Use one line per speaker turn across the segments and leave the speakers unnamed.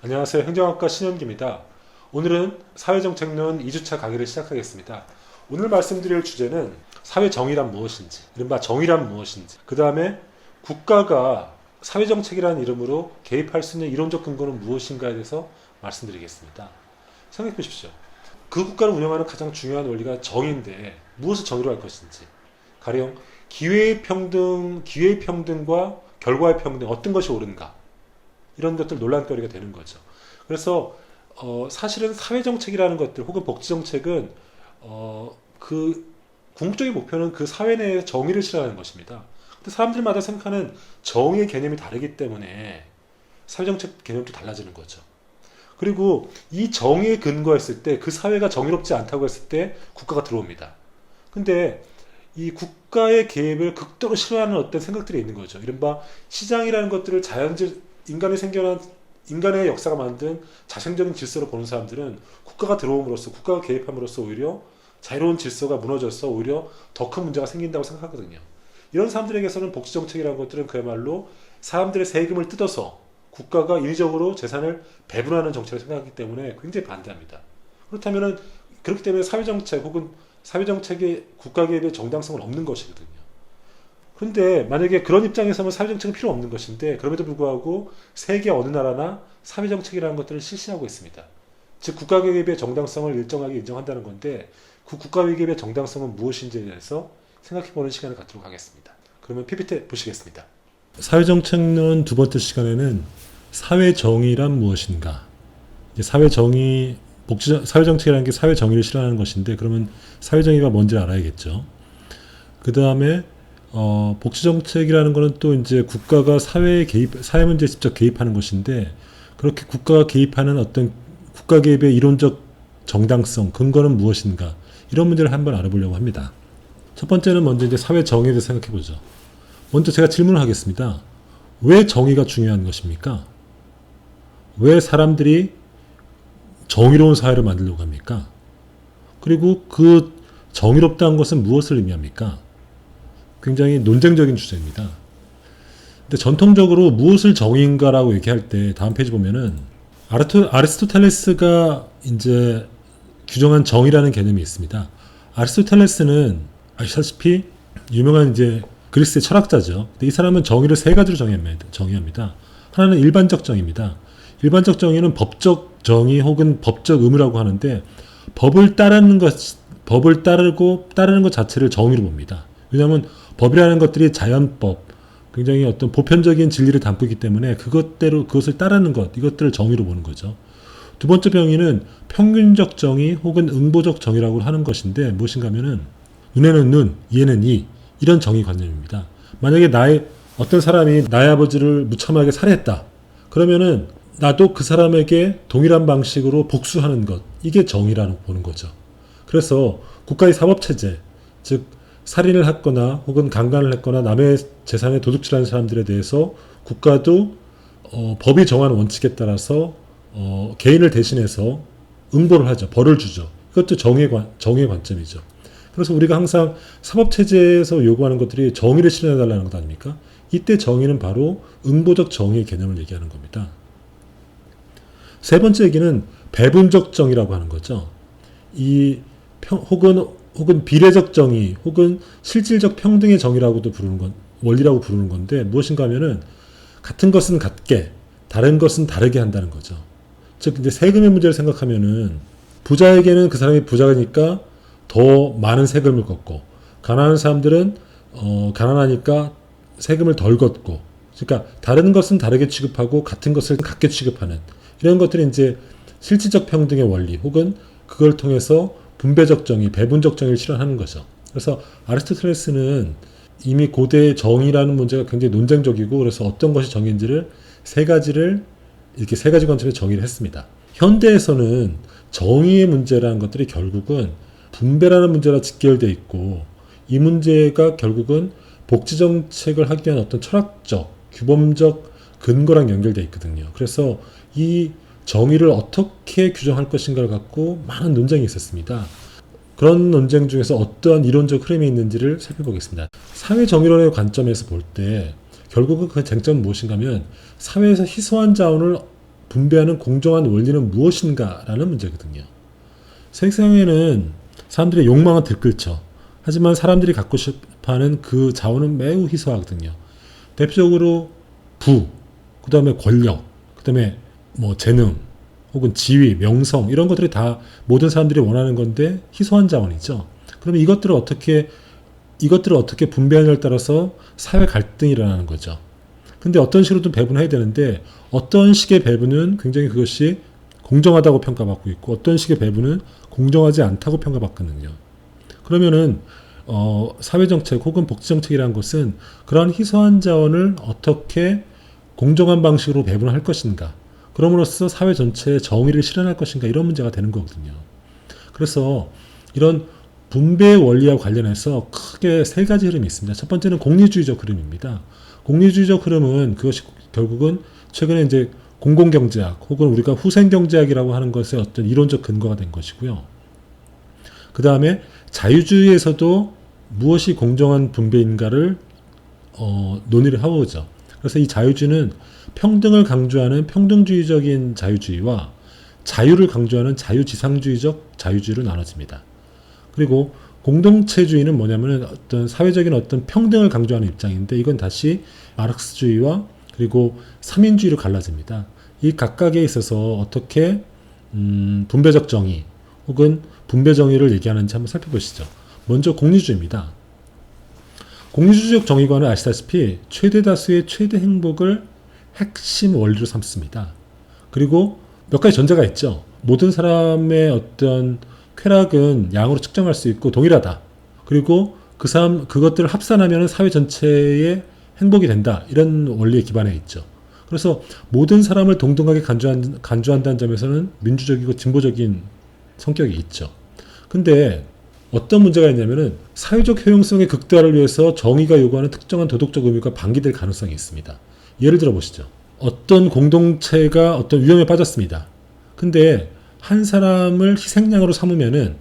안녕하세요. 행정학과 신현기입니다. 오늘은 사회정책론 2주차 강의를 시작하겠습니다. 오늘 말씀드릴 주제는 사회정의란 무엇인지, 이른바 정의란 무엇인지, 그 다음에 국가가 사회정책이라는 이름으로 개입할 수 있는 이론적 근거는 무엇인가에 대해서 말씀드리겠습니다. 생각해 보십시오. 그 국가를 운영하는 가장 중요한 원리가 정의인데 무엇을 정의로 할 것인지, 가령 기회의 평등과 결과의 평등, 어떤 것이 옳은가, 이런 것들 논란거리가 되는 거죠. 그래서 사실은 사회정책이라는 것들 혹은 복지정책은 그 궁극적인 목표는 그 사회 내에 정의를 실현하는 것입니다. 근데 사람들마다 생각하는 정의의 개념이 다르기 때문에 사회정책 개념도 달라지는 거죠. 그리고 이 정의에 근거했을 때 그 사회가 정의롭지 않다고 했을 때 국가가 들어옵니다. 근데 이 국가의 개입을 극도로 싫어하는 어떤 생각들이 있는 거죠. 이른바 시장이라는 것들을 인간의 역사가 만든 자생적인 질서로 보는 사람들은 국가가 들어옴으로써, 국가가 개입함으로써 오히려 자유로운 질서가 무너져서 오히려 더 큰 문제가 생긴다고 생각하거든요. 이런 사람들에게서는 복지정책이라는 것들은 그야말로 사람들의 세금을 뜯어서 국가가 인위적으로 재산을 배분하는 정책을 생각하기 때문에 굉장히 반대합니다. 그렇기 때문에 사회정책 혹은 사회정책의 국가 개입의 정당성은 없는 것이거든요. 그런데 만약에 그런 입장에서는 사회정책은 필요 없는 것인데, 그럼에도 불구하고 세계 어느 나라나 사회정책이라는 것들을 실시하고 있습니다. 즉 국가 개입의 정당성을 일정하게 인정한다는 건데, 그 국가 개입의 정당성은 무엇인지에 대해서 생각해보는 시간을 갖도록 하겠습니다. 그러면 PPT 보시겠습니다. 사회정책론 두 번째 시간에는 사회정의란 무엇인가, 사회정의, 사회정책이라는 게 사회정의를 실현하는 것인데, 그러면 사회정의가 뭔지를 알아야겠죠. 그 다음에 복지정책이라는 것은 또 이제 국가가 사회 문제에 직접 개입하는 것인데, 그렇게 국가가 개입하는 어떤 국가 개입의 이론적 정당성, 근거는 무엇인가, 이런 문제를 한번 알아보려고 합니다. 첫 번째는 먼저 이제 사회 정의에 대해서 생각해 보죠. 먼저 제가 질문을 하겠습니다. 왜 정의가 중요한 것입니까? 왜 사람들이 정의로운 사회를 만들려고 합니까? 그리고 그 정의롭다는 것은 무엇을 의미합니까? 굉장히 논쟁적인 주제입니다. 근데 전통적으로 무엇을 정의인가라고 얘기할 때 다음 페이지 보면은 아리스토텔레스가 이제 규정한 정의라는 개념이 있습니다. 아리스토텔레스는 아시다시피 유명한 이제 그리스의 철학자죠. 근데 이 사람은 정의를 세 가지로 정의합니다. 하나는 일반적 정의입니다. 일반적 정의는 법적 정의 혹은 법적 의무라고 하는데, 법을 따르는 것 자체를 정의로 봅니다. 왜냐하면 법이라는 것들이 자연법, 굉장히 어떤 보편적인 진리를 담고 있기 때문에 그것을 따르는 것, 이것들을 정의로 보는 거죠. 두 번째 정의는 평균적 정의 혹은 응보적 정의라고 하는 것인데, 무엇인가 하면은 눈에는 눈, 이에는 이, 이런 정의 관념입니다. 만약에 어떤 사람이 나의 아버지를 무참하게 살해했다, 그러면은 나도 그 사람에게 동일한 방식으로 복수하는 것, 이게 정의라고 보는 거죠. 그래서 국가의 사법체제, 즉 살인을 했거나 혹은 강간을 했거나 남의 재산에 도둑질하는 사람들에 대해서 국가도 법이 정한 원칙에 따라서 개인을 대신해서 응보를 하죠. 벌을 주죠. 이것도 정의의 관점이죠. 그래서 우리가 항상 사법체제에서 요구하는 것들이 정의를 실현해달라는 것 아닙니까? 이때 정의는 바로 응보적 정의의 개념을 얘기하는 겁니다. 세 번째 얘기는 배분적 정의라고 하는 거죠. 혹은 비례적 정의, 혹은 실질적 평등의 정의라고도 원리라고 부르는 건데, 무엇인가 하면은 같은 것은 같게, 다른 것은 다르게 한다는 거죠. 즉, 이제 세금의 문제를 생각하면은 부자에게는 그 사람이 부자니까 더 많은 세금을 걷고, 가난한 사람들은 가난하니까 세금을 덜 걷고, 그러니까 다른 것은 다르게 취급하고 같은 것을 같게 취급하는, 이런 것들이 이제 실질적 평등의 원리, 혹은 그걸 통해서 분배적 정의, 배분적 정의를 실현하는 거죠. 그래서 아리스토텔레스는 이미 고대의 정의라는 문제가 굉장히 논쟁적이고, 그래서 어떤 것이 정의인지를 세 가지 관점에서 정의를 했습니다. 현대에서는 정의의 문제라는 것들이 결국은 분배라는 문제와 직결되어 있고, 이 문제가 결국은 복지정책을 하기 위한 어떤 철학적, 규범적 근거랑 연결되어 있거든요. 그래서 이 정의를 어떻게 규정할 것인가를 갖고 많은 논쟁이 있었습니다. 그런 논쟁 중에서 어떠한 이론적 흐름이 있는지를 살펴보겠습니다. 사회정의론의 관점에서 볼 때 결국은 그 쟁점은 무엇인가 하면, 사회에서 희소한 자원을 분배하는 공정한 원리는 무엇인가라는 문제거든요. 세상에는 사람들의 욕망은 들끓죠. 하지만 사람들이 갖고 싶어하는 그 자원은 매우 희소하거든요. 대표적으로 부, 그 다음에 권력, 그 다음에 뭐 재능, 혹은 지위, 명성 이런 것들이 다 모든 사람들이 원하는 건데 희소한 자원이죠. 그러면 이것들을 어떻게 분배하느냐에 따라서 사회 갈등이 일어나는 거죠. 근데 어떤 식으로든 배분해야 되는데 어떤 식의 배분은 굉장히 그것이 공정하다고 평가받고 있고 어떤 식의 배분은 공정하지 않다고 평가받거든요. 그러면은 사회정책 혹은 복지정책이라는 것은 그런 희소한 자원을 어떻게 공정한 방식으로 배분할 것인가, 그럼으로써 사회 전체의 정의를 실현할 것인가, 이런 문제가 되는 거거든요. 그래서 이런 분배 원리와 관련해서 크게 세 가지 흐름이 있습니다. 첫 번째는 공리주의적 흐름입니다. 공리주의적 흐름은 그것이 결국은 최근에 이제 공공경제학 혹은 우리가 후생경제학이라고 하는 것의 어떤 이론적 근거가 된 것이고요. 그 다음에 자유주의에서도 무엇이 공정한 분배인가를 논의를 해오죠. 그래서 이 자유주의는 평등을 강조하는 평등주의적인 자유주의와 자유를 강조하는 자유지상주의적 자유주의로 나눠집니다. 그리고 공동체주의는 뭐냐면 어떤 사회적인 어떤 평등을 강조하는 입장인데 이건 다시 마르크스주의와 그리고 삼인주의로 갈라집니다. 이 각각에 있어서 어떻게 분배적 정의 혹은 분배 정의를 얘기하는지 한번 살펴보시죠. 먼저 공리주의입니다. 공리주의적 정의관은 아시다시피 최대 다수의 최대 행복을 핵심 원리로 삼습니다. 그리고 몇 가지 전제가 있죠. 모든 사람의 어떤 쾌락은 양으로 측정할 수 있고 동일하다. 그리고 그것들을 합산하면 사회 전체의 행복이 된다. 이런 원리에 기반해 있죠. 그래서 모든 사람을 동등하게 간주한다는 점에서는 민주적이고 진보적인 성격이 있죠. 근데 어떤 문제가 있냐면은 사회적 효용성의 극대화를 위해서 정의가 요구하는 특정한 도덕적 의미가 방기될 가능성이 있습니다. 예를 들어 보시죠. 어떤 공동체가 어떤 위험에 빠졌습니다. 근데 한 사람을 희생양으로 삼으면은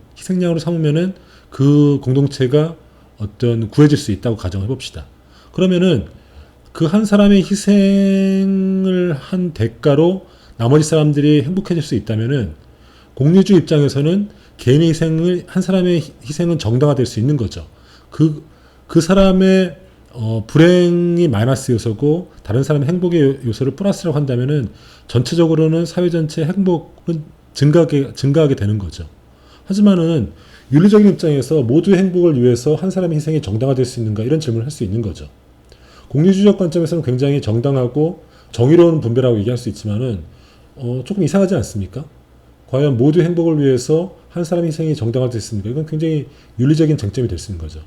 그 공동체가 어떤 구해질 수 있다고 가정해 봅시다. 그러면은 그 한 사람의 희생을 한 대가로 나머지 사람들이 행복해질 수 있다면은 공리주의 입장에서는 한 사람의 희생은 정당화될 수 있는 거죠. 그 사람의 불행이 마이너스 요소고 다른 사람의 행복의 요소를 플러스라고 한다면은 전체적으로는 사회 전체의 행복은 증가하게 되는 거죠. 하지만은 윤리적인 입장에서 모두의 행복을 위해서 한 사람의 희생이 정당화될 수 있는가, 이런 질문을 할 수 있는 거죠. 공리주의적 관점에서는 굉장히 정당하고 정의로운 분배라고 얘기할 수 있지만은 조금 이상하지 않습니까? 과연 모두의 행복을 위해서 한 사람의 희생이 정당화될 수 있는가? 이건 굉장히 윤리적인 쟁점이 될 수 있는 거죠.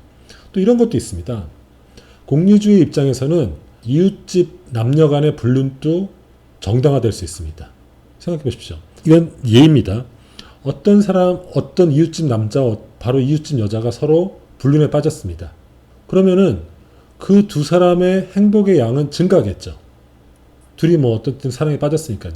또 이런 것도 있습니다. 공리주의 입장에서는 이웃집 남녀 간의 불륜도 정당화될 수 있습니다. 생각해 보십시오. 이건 예입니다. 어떤 이웃집 남자와 바로 이웃집 여자가 서로 불륜에 빠졌습니다. 그러면은 그 두 사람의 행복의 양은 증가하겠죠. 둘이 뭐 어떤 사랑에 빠졌으니까요.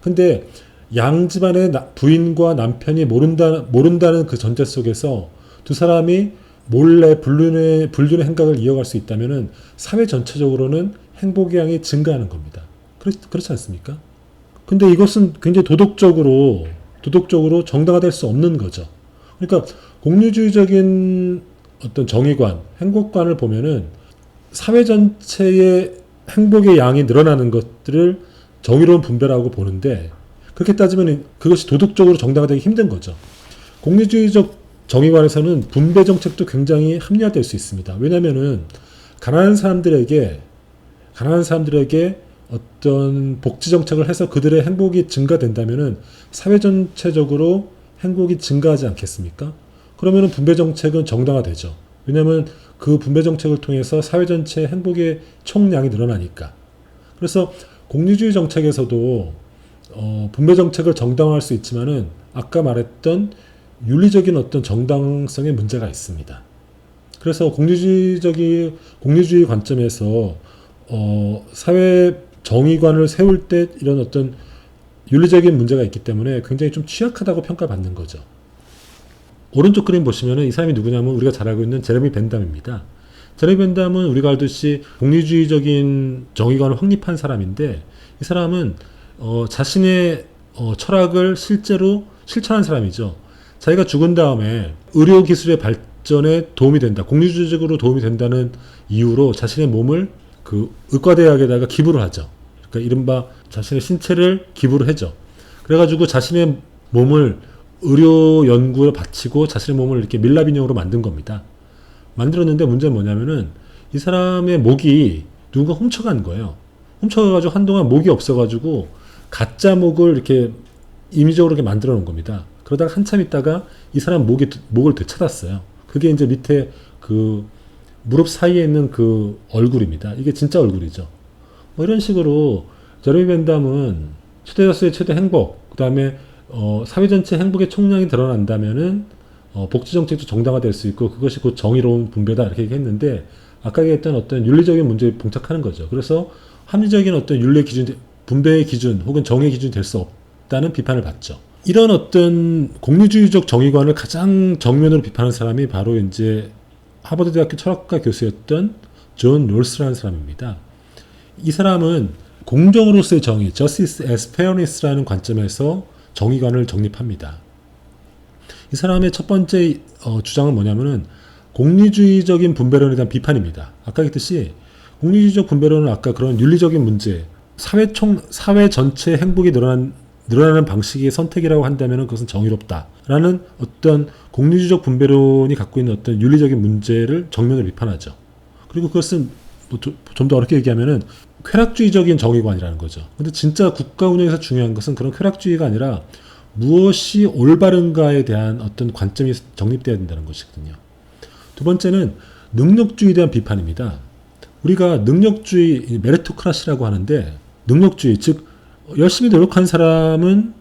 근데 양 집안의 부인과 남편이 모른다는 그 전제 속에서 두 사람이 몰래 불륜의 행각을 이어갈 수 있다면은 사회 전체적으로는 행복의 양이 증가하는 겁니다. 그렇지 않습니까? 근데 이것은 굉장히 도덕적으로 정당화될 수 없는 거죠. 그러니까 공리주의적인 어떤 정의관, 행복관을 보면은 사회 전체의 행복의 양이 늘어나는 것들을 정의로운 분배라고 보는데, 그렇게 따지면 그것이 도덕적으로 정당화되기 힘든 거죠. 공리주의적 정의관에서는 분배 정책도 굉장히 합리화될 수 있습니다. 왜냐하면은 가난한 사람들에게 어떤 복지 정책을 해서 그들의 행복이 증가된다면은 사회 전체적으로 행복이 증가하지 않겠습니까? 그러면은 분배 정책은 정당화되죠. 왜냐하면 그 분배 정책을 통해서 사회 전체의 행복의 총량이 늘어나니까. 그래서 공리주의 정책에서도 분배 정책을 정당화할 수 있지만은 아까 말했던 윤리적인 어떤 정당성의 문제가 있습니다. 그래서 공리주의 관점에서 사회 정의관을 세울 때 이런 어떤 윤리적인 문제가 있기 때문에 굉장히 좀 취약하다고 평가받는 거죠. 오른쪽 그림 보시면은 이 사람이 누구냐면 우리가 잘 알고 있는 제레미 벤담입니다. 제레미 벤담은 우리가 알듯이 공리주의적인 정의관을 확립한 사람인데, 이 사람은 자신의 철학을 실제로 실천한 사람이죠. 자기가 죽은 다음에 의료기술의 발전에 도움이 된다. 공리주의적으로 도움이 된다는 이유로 자신의 몸을 그 의과대학에다가 기부를 하죠. 그러니까 이른바 자신의 신체를 기부를 하죠. 그래가지고 자신의 몸을 의료 연구에 바치고 자신의 몸을 이렇게 밀랍 인형으로 만든 겁니다. 만들었는데 문제는 뭐냐면은 이 사람의 목이 누군가 훔쳐간 거예요. 훔쳐가가지고 한동안 목이 없어가지고 가짜 목을 이렇게 임의적으로 이렇게 만들어 놓은 겁니다. 그러다가 한참 있다가 이 사람 목을 되찾았어요. 그게 이제 밑에 그 무릎 사이에 있는 그 얼굴입니다. 이게 진짜 얼굴이죠. 뭐 이런 식으로 제레미 벤담은 최대다수의 최대 행복, 그 다음에 사회 전체 행복의 총량이 드러난다면은 복지 정책도 정당화될 수 있고 그것이 곧 정의로운 분배다 이렇게 얘기했는데 아까 얘기했던 어떤 윤리적인 문제에 봉착하는 거죠. 그래서 합리적인 어떤 윤리 기준, 분배의 기준 혹은 정의 기준이 될 수 없다는 비판을 받죠. 이런 어떤 공리주의적 정의관을 가장 정면으로 비판하는 사람이 바로 이제 하버드 대학교 철학과 교수였던 존 롤스라는 사람입니다. 이 사람은 공정으로서의 정의, justice as fairness라는 관점에서 정의관을 정립합니다. 이 사람의 첫 번째 주장은 뭐냐면은 공리주의적인 분배론에 대한 비판입니다. 아까 얘기했듯이 공리주의적 분배론은 아까 그런 윤리적인 문제, 사회 전체 행복이 늘어나는 방식의 선택이라고 한다면 그것은 정의롭다라는 어떤 공리주의적 분배론이 갖고 있는 어떤 윤리적인 문제를 정면으로 비판하죠. 그리고 그것은 좀 더 어렵게 얘기하면은 쾌락주의적인 정의관이라는 거죠. 근데 진짜 국가 운영에서 중요한 것은 그런 쾌락주의가 아니라 무엇이 올바른가에 대한 어떤 관점이 정립되어야 된다는 것이거든요. 두 번째는 능력주의에 대한 비판입니다. 우리가 능력주의, 메리토크라시라고 하는데 능력주의, 즉 열심히 노력한 사람은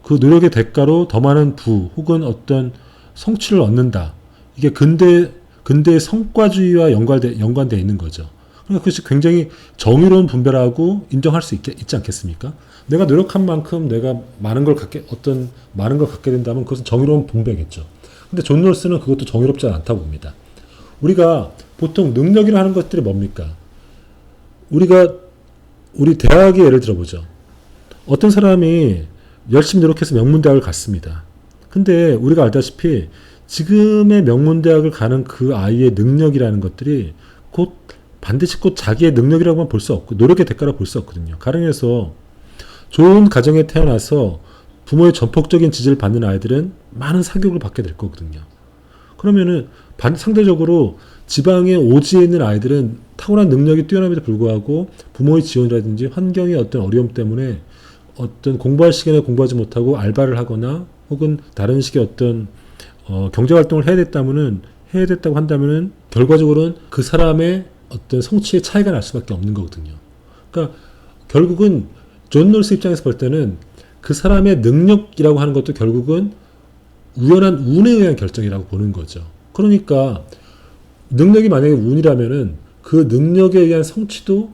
그 노력의 대가로 더 많은 부 혹은 어떤 성취를 얻는다. 이게 근대의 성과주의와 연관되어 있는 거죠. 그러니까 그것이 굉장히 정의로운 분배라고 인정할 수 있지 않겠습니까? 내가 노력한 만큼 내가 많은 걸 갖게 된다면 그것은 정의로운 분배겠죠. 근데 존 롤스는 그것도 정의롭지 않다고 봅니다. 우리가 보통 능력이라 하는 것들이 뭡니까? 우리 대학의 예를 들어보죠. 어떤 사람이 열심히 노력해서 명문대학을 갔습니다. 근데 우리가 알다시피 지금의 명문대학을 가는 그 아이의 능력이라는 것들이 반드시 곧 자기의 능력이라고만 볼 수 없고 노력의 대가로 볼 수 없거든요. 가령해서 좋은 가정에 태어나서 부모의 전폭적인 지지를 받는 아이들은 많은 사교육을 받게 될 거거든요. 그러면은 상대적으로 지방의 오지에 있는 아이들은 타고난 능력이 뛰어남에도 불구하고 부모의 지원이라든지 환경의 어떤 어려움 때문에 어떤 공부할 시간에 공부하지 못하고 알바를 하거나 혹은 다른 식의 어떤 경제활동을 해야 됐다고 한다면은 결과적으로는 그 사람의 어떤 성취의 차이가 날 수밖에 없는 거거든요. 그러니까 결국은 존 롤스 입장에서 볼 때는 그 사람의 능력이라고 하는 것도 결국은 우연한 운에 의한 결정이라고 보는 거죠. 그러니까 능력이 만약에 운이라면은 그 능력에 의한 성취도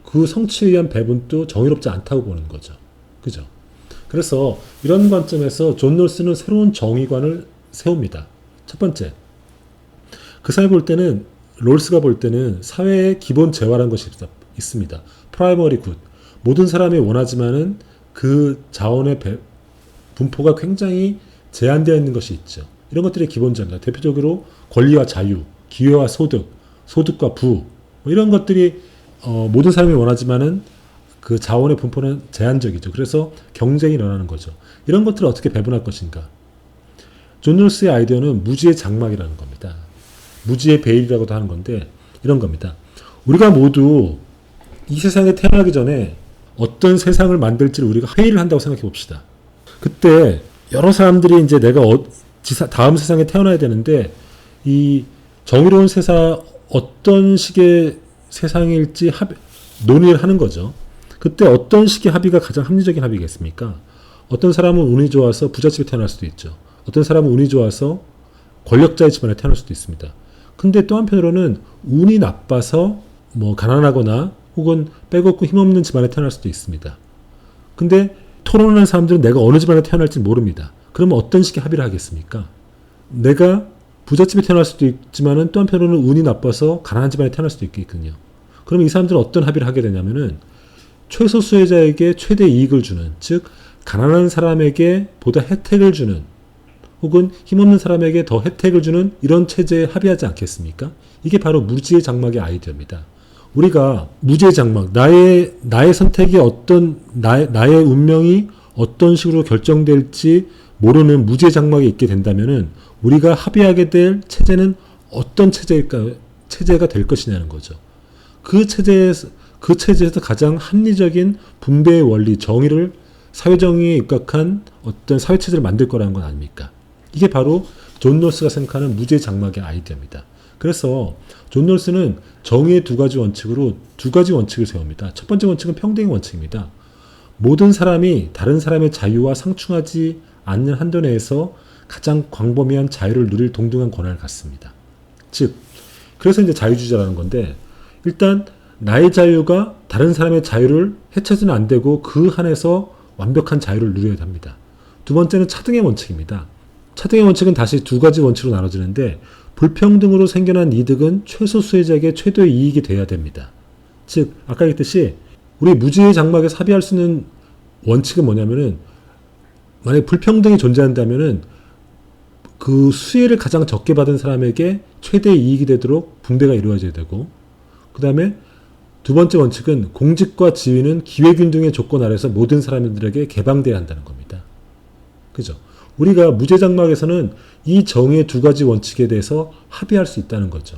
그 성취에 의한 배분도 정의롭지 않다고 보는 거죠. 그죠? 그래서 이런 관점에서 존 롤스는 새로운 정의관을 세웁니다. 첫 번째, 그 사람이 볼 때는 롤스가 볼 때는 사회의 기본 재화라는 것이 있습니다. 프라이머리 굿. 모든 사람이 원하지만은 그 자원의 분포가 굉장히 제한되어 있는 것이 있죠. 이런 것들이 기본자입니다. 대표적으로 권리와 자유, 기회와 소득, 소득과 부 이런 것들이 모든 사람이 원하지만은 그 자원의 분포는 제한적이죠. 그래서 경쟁이 일어나는 거죠. 이런 것들을 어떻게 배분할 것인가? 존 롤스의 아이디어는 무지의 장막이라는 겁니다. 무지의 베일이라고도 하는 건데 이런 겁니다. 우리가 모두 이 세상에 태어나기 전에 어떤 세상을 만들지를 우리가 회의를 한다고 생각해 봅시다. 그때 여러 사람들이 이제 내가 다음 세상에 태어나야 되는데 이 정의로운 세상 어떤 식의 세상일지 논의를 하는 거죠. 그때 어떤 식의 합의가 가장 합리적인 합의겠습니까? 어떤 사람은 운이 좋아서 부잣집에 태어날 수도 있죠. 어떤 사람은 운이 좋아서 권력자의 집안에 태어날 수도 있습니다. 근데 또 한편으로는 운이 나빠서 가난하거나 혹은 빼곡고 힘없는 집안에 태어날 수도 있습니다. 근데 토론하는 사람들은 내가 어느 집안에 태어날지 모릅니다. 그러면 어떤 식의 합의를 하겠습니까? 내가 부잣집에 태어날 수도 있지만은 또 한편으로는 운이 나빠서 가난한 집안에 태어날 수도 있거든요. 그러면 이 사람들은 어떤 합의를 하게 되냐면은 최소 수혜자에게 최대 이익을 주는, 즉 가난한 사람에게 보다 혜택을 주는, 혹은 힘없는 사람에게 더 혜택을 주는 이런 체제에 합의하지 않겠습니까? 이게 바로 무지의 장막의 아이디어입니다. 우리가 무지의 장막, 나의 선택이 나의 운명이 어떤 식으로 결정될지 모르는 무지의 장막에 있게 된다면은 우리가 합의하게 될 체제는 어떤 체제가 될 것이냐는 거죠. 그 체제에서 가장 합리적인 분배의 원리, 사회정의에 입각한 어떤 사회체제를 만들 거라는 건 아닙니까? 이게 바로 존 롤스가 생각하는 무지의 장막의 아이디어입니다. 그래서 존 롤스는 정의의 두 가지 원칙을 세웁니다. 첫 번째 원칙은 평등의 원칙입니다. 모든 사람이 다른 사람의 자유와 상충하지 않는 한도 내에서 가장 광범위한 자유를 누릴 동등한 권한을 갖습니다. 즉, 그래서 이제 자유주의자라는 건데, 일단 나의 자유가 다른 사람의 자유를 해쳐서는 안 되고 그 한에서 완벽한 자유를 누려야 합니다. 두 번째는 차등의 원칙입니다. 차등의 원칙은 다시 두 가지 원칙으로 나눠지는데, 불평등으로 생겨난 이득은 최소 수혜자에게 최대의 이익이 돼야 됩니다. 즉, 아까 얘기했듯이 우리 무지의 장막에서 합의할 수 있는 원칙은 뭐냐면은, 만약에 불평등이 존재한다면은 그 수혜를 가장 적게 받은 사람에게 최대의 이익이 되도록 분배가 이루어져야 되고, 그 다음에 두 번째 원칙은 공직과 지위는 기회균등의 조건 아래서 모든 사람들에게 개방돼야 한다는 겁니다. 그죠? 우리가 무죄장막에서는 이 정의의 두 가지 원칙에 대해서 합의할 수 있다는 거죠.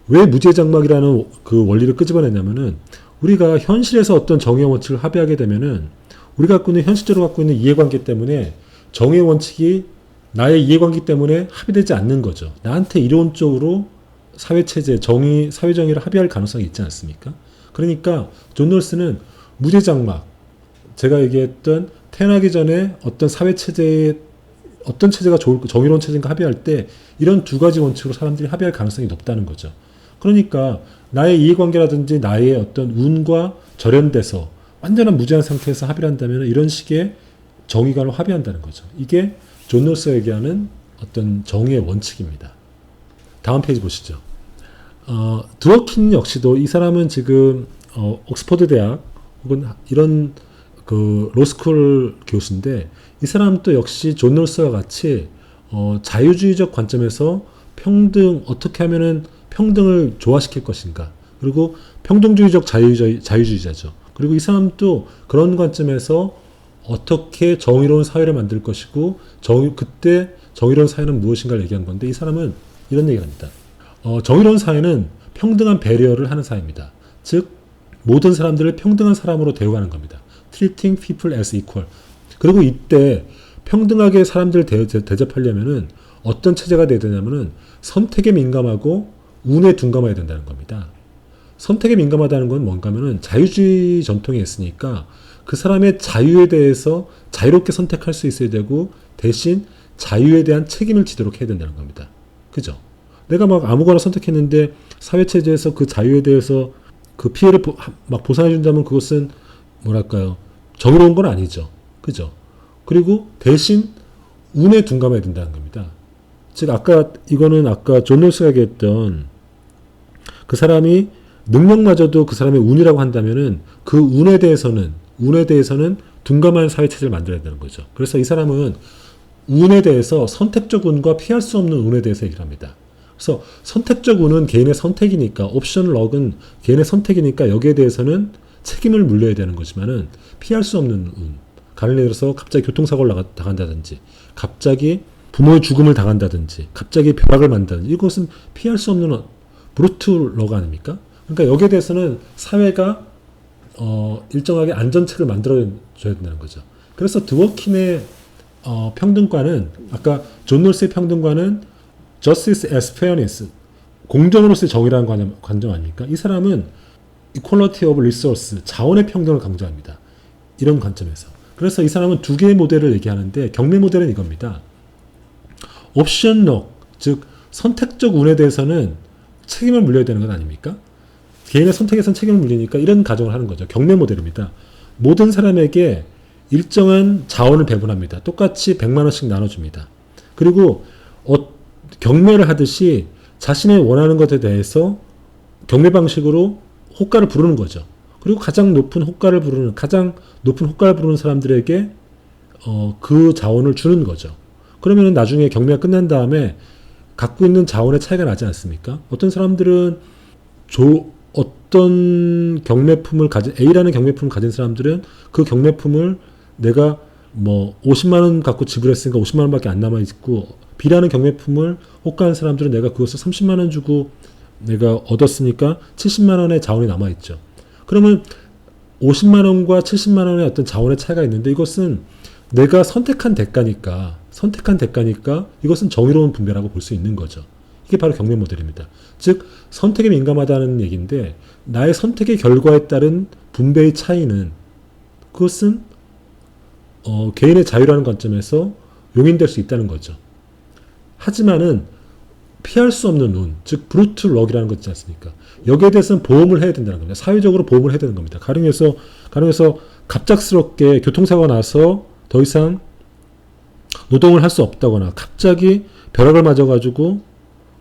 왜 무죄장막이라는 그 원리를 끄집어냈냐면은, 우리가 현실에서 어떤 정의의 원칙을 합의하게 되면은 우리가 현실적으로 갖고 있는 이해관계 때문에 정의의 원칙이 나의 이해관계 때문에 합의되지 않는 거죠. 나한테 이론적으로 사회체제, 사회정의를 합의할 가능성이 있지 않습니까? 그러니까 존 롤스는 무죄장막, 제가 얘기했던 태어나기 전에 어떤 어떤 체제가 좋을까, 정의로운 체제인가 합의할 때 이런 두 가지 원칙으로 사람들이 합의할 가능성이 높다는 거죠. 그러니까 나의 이해관계라든지 나의 어떤 운과 절연돼서 완전한 무죄한 상태에서 합의를 한다면 이런 식의 정의관을 합의한다는 거죠. 이게 존 롤스가 얘기하는 어떤 정의의 원칙입니다. 다음 페이지 보시죠. 드워킨 역시도, 이 사람은 지금 옥스퍼드 대학 혹은 이런 그 로스쿨 교수인데, 이 사람도 역시 존 롤스와 같이 자유주의적 관점에서 어떻게 하면은 평등을 조화시킬 것인가, 그리고 평등주의적 자유주의자죠. 그리고 이 사람도 그런 관점에서 어떻게 정의로운 사회를 만들 것이고, 그때 정의로운 사회는 무엇인가를 얘기한 건데, 이 사람은 이런 얘기를 합니다. 정의로운 사회는 평등한 배려를 하는 사회입니다. 즉, 모든 사람들을 평등한 사람으로 대우하는 겁니다. Treating people as equal. 그리고 이때 평등하게 사람들을 대접하려면은 어떤 체제가 돼야 되냐면은 선택에 민감하고 운에 둔감해야 된다는 겁니다. 선택에 민감하다는 건 뭔가 하면은 자유주의 전통에 있으니까 그 사람의 자유에 대해서 자유롭게 선택할 수 있어야 되고, 대신 자유에 대한 책임을 지도록 해야 된다는 겁니다. 그죠? 내가 막 아무거나 선택했는데 사회체제에서 그 자유에 대해서 그 피해를 막 보상해준다면 그것은 뭐랄까요, 정의로운 건 아니죠. 그죠? 그리고 대신 운에 둔감해야 된다는 겁니다. 즉, 이거는 아까 존 롤스가 얘기했던 그 사람이 능력마저도 그 사람의 운이라고 한다면은 그 운에 대해서는 둔감한 사회체제를 만들어야 되는 거죠. 그래서 이 사람은 운에 대해서 선택적 운과 피할 수 없는 운에 대해서 얘기를 합니다. 그래서 선택적 운은 개인의 선택이니까, 옵션 럭은 개인의 선택이니까 여기에 대해서는 책임을 물려야 되는 거지만은 피할 수 없는 운. 가령 예를 들어서 갑자기 교통사고를 당한다든지, 갑자기 부모의 죽음을 당한다든지, 갑자기 벼락을 맞는다든지, 이것은 피할 수 없는 브루트 럭 아닙니까? 그러니까 여기에 대해서는 사회가 일정하게 안전책을 만들어줘야 된다는 거죠. 그래서 드워킨의 평등과는, 아까 존 롤스의 평등과는 justice as fairness, 공정으로서의 정의라는 관점 아닙니까? 이 사람은 equality of resource, 자원의 평등을 강조합니다. 이런 관점에서. 그래서 이 사람은 두 개의 모델을 얘기하는데, 경매 모델은 이겁니다. 옵션 럭, 즉 선택적 운에 대해서는 책임을 물려야 되는 것 아닙니까? 개인의 선택에선 책임을 물리니까 이런 가정을 하는 거죠. 경매 모델입니다. 모든 사람에게 일정한 자원을 배분합니다. 똑같이 100만 원씩 나눠줍니다. 그리고 경매를 하듯이 자신의 원하는 것에 대해서 경매 방식으로 호가를 부르는 거죠. 그리고 가장 높은 호가를 부르는 사람들에게 그 자원을 주는 거죠. 그러면 나중에 경매가 끝난 다음에 갖고 있는 자원의 차이가 나지 않습니까? 어떤 사람들은 어떤 A라는 경매품을 가진 사람들은 그 경매품을 내가 뭐 50만 원 갖고 지불했으니까 50만 원밖에 안 남아 있고, B라는 경매품을 호가한 사람들은 내가 그것을 30만 원 주고 내가 얻었으니까 70만 원의 자원이 남아 있죠. 그러면 50만 원과 70만 원의 어떤 자원의 차이가 있는데, 이것은 내가 선택한 대가니까 이것은 정의로운 분배라고 볼 수 있는 거죠. 이게 바로 경매 모델입니다. 즉 선택에 민감하다는 얘기인데, 나의 선택의 결과에 따른 분배의 차이는, 그것은 개인의 자유라는 관점에서 용인될 수 있다는 거죠. 하지만은 피할 수 없는 운, 즉 브루트 럭이라는 것 있지 않습니까? 여기에 대해서는 보험을 해야 된다는 겁니다. 사회적으로 보험을 해야 되는 겁니다. 가령해서 갑작스럽게 교통사고가 나서 더 이상 노동을 할 수 없다거나, 갑자기 벼락을 맞아가지고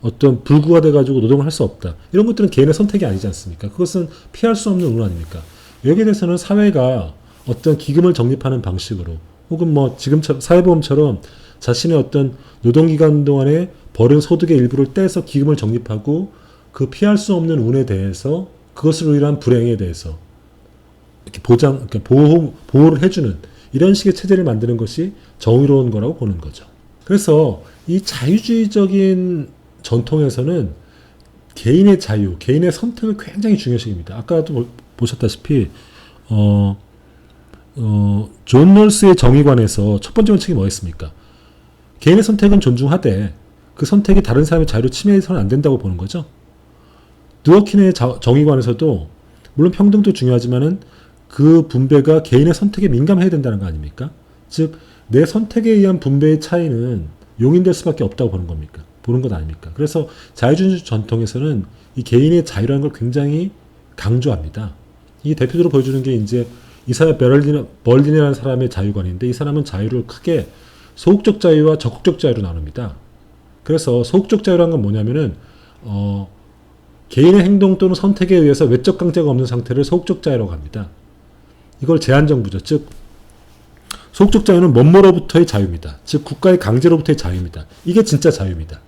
어떤 불구가 돼가지고 노동을 할 수 없다. 이런 것들은 개인의 선택이 아니지 않습니까? 그것은 피할 수 없는 운 아닙니까? 여기에 대해서는 사회가 어떤 기금을 적립하는 방식으로, 혹은 뭐 지금처럼 사회보험처럼 자신의 어떤 노동기간 동안에 벌은 소득의 일부를 떼서 기금을 적립하고, 그 피할 수 없는 운에 대해서, 그것으로 인한 불행에 대해서 이렇게 보호를 해주는 이런 식의 체제를 만드는 것이 정의로운 거라고 보는 거죠. 그래서 이 자유주의적인 전통에서는 개인의 자유, 개인의 선택을 굉장히 중요시합니다. 아까도 보셨다시피 존 롤스의 정의관에서 첫 번째 원칙이 뭐였습니까? 개인의 선택은 존중하되 그 선택이 다른 사람의 자유를 침해해서는 안 된다고 보는 거죠. 드워킨의 정의관에서도 물론 평등도 중요하지만은 그 분배가 개인의 선택에 민감해야 된다는 거 아닙니까? 즉 내 선택에 의한 분배의 차이는 용인될 수밖에 없다고 보는 것 아닙니까? 그래서 자유주의 전통에서는 이 개인의 자유라는 걸 굉장히 강조합니다. 이 대표적으로 보여주는 게 이제 이사야 벌린이라는 사람의 자유관인데, 이 사람은 자유를 크게 소극적 자유와 적극적 자유로 나눕니다. 그래서 소극적 자유라는 건 뭐냐면은 개인의 행동 또는 선택에 의해서 외적 강제가 없는 상태를 소극적 자유라고 합니다. 이걸 제한정부죠. 즉 소극적 자유는 뭐뭐로부터의 자유입니다. 즉 국가의 강제로부터의 자유입니다. 이게 진짜 자유입니다.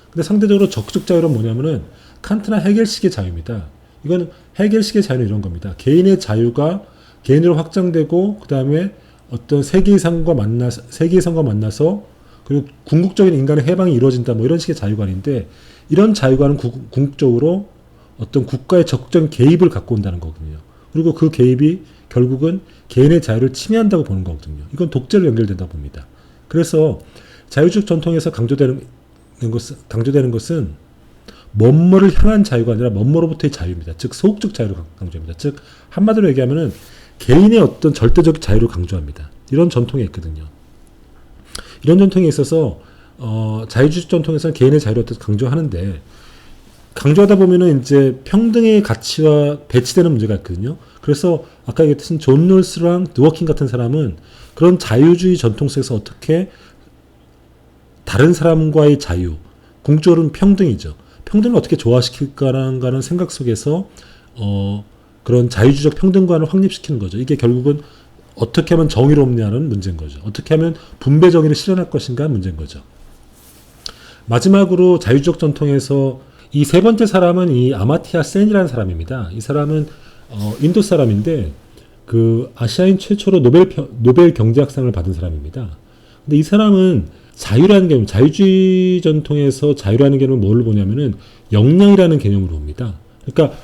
근데 상대적으로 적극적 자유는 뭐냐면은 칸트나 헤겔식의 자유입니다. 이건 헤겔식의 자유는 이런 겁니다. 개인의 자유가 개인으로 확장되고, 그 다음에 어떤 세계 이상과 만나서 그리고 궁극적인 인간의 해방이 이루어진다, 뭐 이런 식의 자유관인데, 이런 자유관은 궁극적으로 어떤 국가의 적극적인 개입을 갖고 온다는 거거든요. 그리고 그 개입이 결국은 개인의 자유를 침해한다고 보는 거거든요. 이건 독재로 연결된다고 봅니다. 그래서 자유주의 전통에서 강조되는 것은 뭐뭐를 향한 자유가 아니라 뭐뭐로부터의 자유입니다. 즉 소극적 자유를 강조합니다. 즉 한마디로 얘기하면은 개인의 어떤 절대적 자유를 강조합니다. 이런 전통이 있거든요. 이런 전통에 있어서 자유주의 전통에서는 개인의 자유를 강조하는데, 강조하다 보면은 이제 평등의 가치와 배치되는 문제가 있거든요. 그래서 아까 얘기했던 존 롤스랑 드워킨 같은 사람은 그런 자유주의 전통 속에서 어떻게 다른 사람과의 자유, 궁극적으로는 평등이죠. 평등을 어떻게 조화시킬까라는 생각 속에서 그런 자유주의적 평등관을 확립시키는 거죠. 이게 결국은 어떻게 하면 정의롭냐는 문제인 거죠. 어떻게 하면 분배 정의를 실현할 것인가 문제인 거죠. 마지막으로 자유주의적 전통에서 이 세 번째 사람은 이 아마티아 센이라는 사람입니다. 이 사람은 인도 사람인데 그 아시아인 최초로 노벨 경제학상을 받은 사람입니다. 근데 이 사람은 자유라는 개념, 자유주의 전통에서 자유라는 개념을 뭘 보냐면은 역량이라는 개념으로 봅니다. 그러니까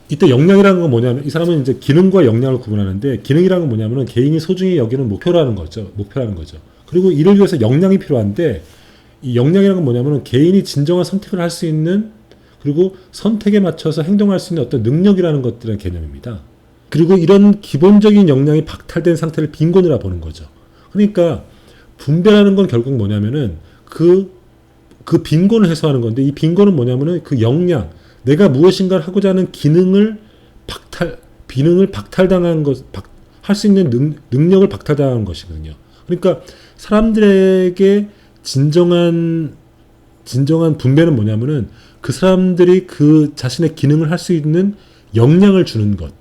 이때 역량이라는 건 뭐냐면, 이 사람은 이제 기능과 역량을 구분하는데, 기능이라는 건 뭐냐면은 개인이 소중히 여기는 목표라는 거죠. 그리고 이를 위해서 역량이 필요한데, 이 역량이라는 건 뭐냐면은 개인이 진정한 선택을 할 수 있는, 그리고 선택에 맞춰서 행동할 수 있는 어떤 능력이라는 것들의 개념입니다. 그리고 이런 기본적인 역량이 박탈된 상태를 빈곤이라 보는 거죠. 그러니까 분배라는 건 결국 뭐냐면은 그 빈곤을 해소하는 건데, 이 빈곤은 뭐냐면은 그 역량, 내가 무엇인가를 하고자 하는 기능을 박탈당한 것, 할 수 있는 능력을 박탈당한 것이거든요. 그러니까 사람들에게 진정한 분배는 뭐냐면은 그 사람들이 그 자신의 기능을 할 수 있는 역량을 주는 것.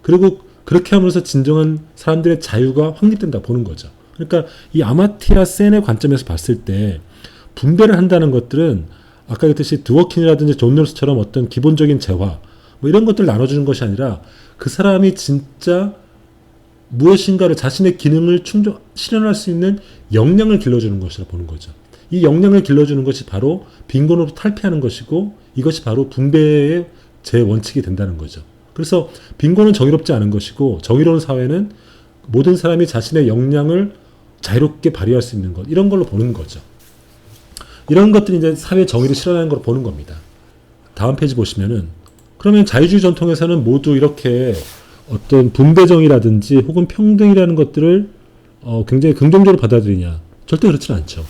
그리고 그렇게 함으로써 진정한 사람들의 자유가 확립된다 보는 거죠. 그러니까 이 아마티아 센의 관점에서 봤을 때 분배를 한다는 것들은 아까 얘기했듯이 드워킨이라든지 존 롤스처럼 어떤 기본적인 재화 뭐 이런 것들을 나눠주는 것이 아니라 그 사람이 진짜 무엇인가를 자신의 기능을 실현할 수 있는 역량을 길러주는 것이라 보는 거죠. 이 역량을 길러주는 것이 바로 빈곤으로 탈피하는 것이고 이것이 바로 분배의 제 원칙이 된다는 거죠. 그래서 빈곤은 정의롭지 않은 것이고 정의로운 사회는 모든 사람이 자신의 역량을 자유롭게 발휘할 수 있는 것 이런 걸로 보는 거죠. 이런 것들이 이제 사회 정의를 실현하는 걸로 보는 겁니다. 다음 페이지 보시면은 그러면 자유주의 전통에서는 모두 이렇게 어떤 분배정의라든지 혹은 평등이라는 것들을 굉장히 긍정적으로 받아들이냐? 절대 그렇지는 않죠.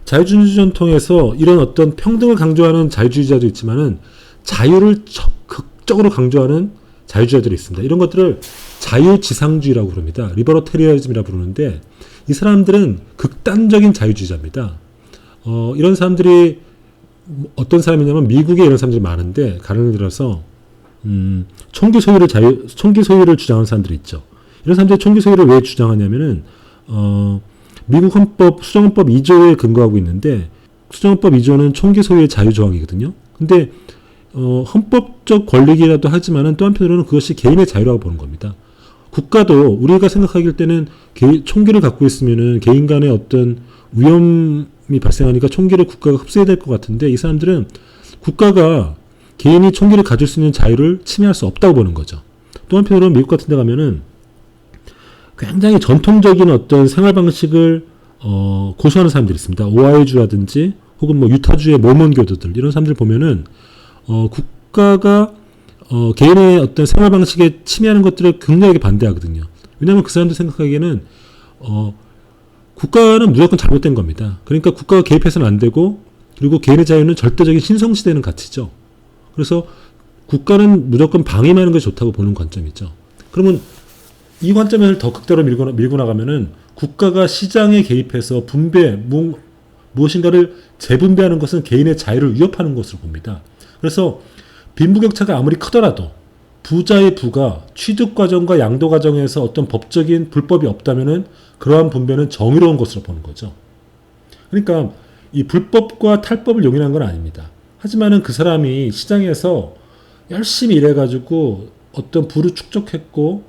자유주의 전통에서 이런 어떤 평등을 강조하는 자유주의자도 있지만은 자유를 극적으로 강조하는 자유주의자들이 있습니다. 이런 것들을 자유지상주의라고 부릅니다. 리버러테리아즘이라고 부르는데 이 사람들은 극단적인 자유주의자입니다. 이런 사람들이 어떤 사람이냐면 미국에 이런 사람들이 많은데 가령을 들어서 총기 소유를 주장하는 사람들이 있죠. 이런 사람들이 총기 소유를 왜 주장하냐면은 미국 헌법 수정헌법 2조에 근거하고 있는데 수정헌법 2조는 총기 소유의 자유 조항이거든요. 근데 헌법적 권리기라도 하지만은 또 한편으로는 그것이 개인의 자유라고 보는 겁니다. 국가도 우리가 생각하길 때는 총기를 갖고 있으면은 개인 간의 어떤 위험이 발생하니까 총기를 국가가 흡수해야 될 것 같은데 이 사람들은 국가가 개인이 총기를 가질 수 있는 자유를 침해할 수 없다고 보는 거죠. 또 한편으로는 미국 같은 데 가면은 굉장히 전통적인 어떤 생활 방식을 고수하는 사람들이 있습니다. 오하이오주라든지 혹은 뭐 유타주의 모먼 교도들 이런 사람들 보면은 국가가 개인의 어떤 생활 방식에 침해하는 것들을 굉장히 반대하거든요. 왜냐하면 그 사람들 생각하기에는 국가는 무조건 잘못된 겁니다. 그러니까 국가가 개입해서는 안 되고 그리고 개인의 자유는 절대적인 신성시되는 가치죠. 그래서 국가는 무조건 방임하는 것이 좋다고 보는 관점이죠. 그러면 이 관점을 더 극대로 밀고 나가면은 국가가 시장에 개입해서 무엇인가를 재분배하는 것은 개인의 자유를 위협하는 것으로 봅니다. 그래서 빈부격차가 아무리 크더라도 부자의 부가 취득 과정과 양도 과정에서 어떤 법적인 불법이 없다면은 그러한 분배는 정의로운 것으로 보는 거죠. 그러니까 이 불법과 탈법을 용인한 건 아닙니다. 하지만은 그 사람이 시장에서 열심히 일해가지고 어떤 부를 축적했고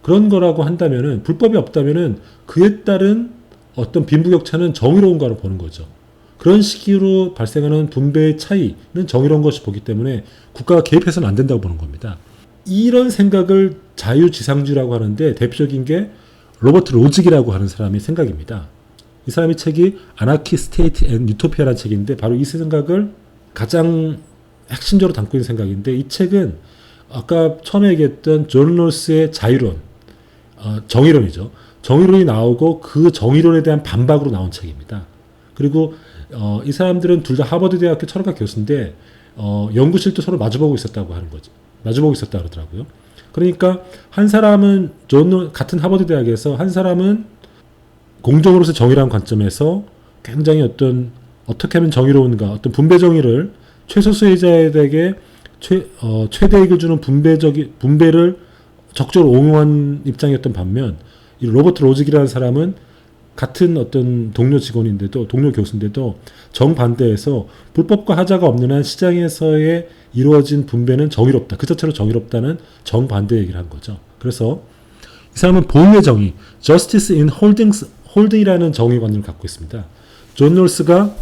그런 거라고 한다면은 불법이 없다면은 그에 따른 어떤 빈부격차는 정의로운 거로 보는 거죠. 그런 식으로 발생하는 분배의 차이는 정의로운 것이 보기 때문에 국가가 개입해서는 안 된다고 보는 겁니다. 이런 생각을 자유지상주의라고 하는데 대표적인 게 로버트 로직이라고 하는 사람의 생각입니다. 이 사람의 책이 아나키 스테이트 앤 유토피아라는 책인데 바로 이 생각을 가장 핵심적으로 담고 있는 생각인데 이 책은 아까 처음에 얘기했던 존 롤스의 자유론, 정의론이죠. 정의론이 나오고 그 정의론에 대한 반박으로 나온 책입니다. 그리고 이 사람들은 둘 다 하버드 대학교 철학과 교수인데 연구실도 서로 마주보고 있었다고 하는 거죠. 마주보고 있었다 그러더라고요. 그러니까 한 사람은 같은 하버드 대학에서 한 사람은 공정으로서 정의라는 관점에서 굉장히 어떻게 하면 정의로운가 어떤 분배 정의를 최소수혜자에게 최대익을 주는 분배를 적극적으로 옹호한 입장이었던 반면 이 로버트 로직이라는 사람은 같은 어떤 동료 교수인데도 정반대해서 불법과 하자가 없는 한 시장에서의 이루어진 분배는 정의롭다. 그 자체로 정의롭다는 정반대 얘기를 한 거죠. 그래서 이 사람은 보응의 정의, justice in holding이라는 정의관을 갖고 있습니다. 존 롤스가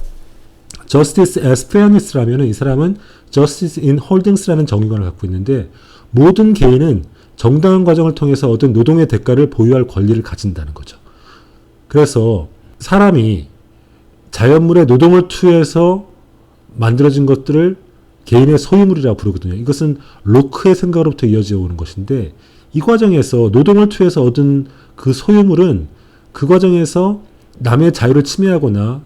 justice as fairness라면 이 사람은 justice in holdings라는 정의관을 갖고 있는데 모든 개인은 정당한 과정을 통해서 얻은 노동의 대가를 보유할 권리를 가진다는 거죠. 그래서 사람이 자연물의 노동을 투여해서 만들어진 것들을 개인의 소유물이라고 부르거든요. 이것은 로크의 생각으로부터 이어져 오는 것인데 이 과정에서 노동을 투여해서 얻은 그 소유물은 그 과정에서 남의 자유를 침해하거나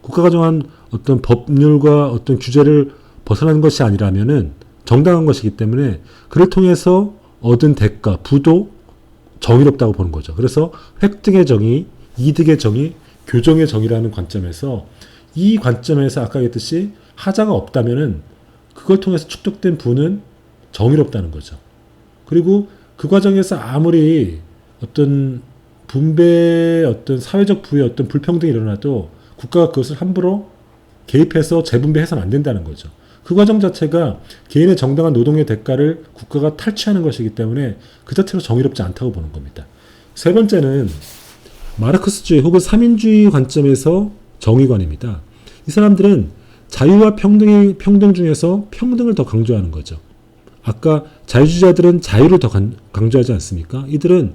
국가가 정한 어떤 법률과 어떤 규제를 벗어나는 것이 아니라면은 정당한 것이기 때문에 그를 통해서 얻은 대가, 부도 정의롭다고 보는 거죠. 그래서 획득의 정의, 이득의 정의, 교정의 정의라는 관점에서 이 관점에서 아까 얘기했듯이 하자가 없다면은 그걸 통해서 축적된 부는 정의롭다는 거죠. 그리고 그 과정에서 아무리 어떤 분배의 어떤 사회적 부의 어떤 불평등이 일어나도 국가가 그것을 함부로 개입해서 재분배해서는 안 된다는 거죠. 그 과정 자체가 개인의 정당한 노동의 대가를 국가가 탈취하는 것이기 때문에 그 자체로 정의롭지 않다고 보는 겁니다. 세 번째는 마르크스주의 혹은 삼인주의 관점에서 정의관입니다. 이 사람들은 자유와 평등 중에서 평등을 더 강조하는 거죠. 아까 자유주의자들은 자유를 더 강조하지 않습니까? 이들은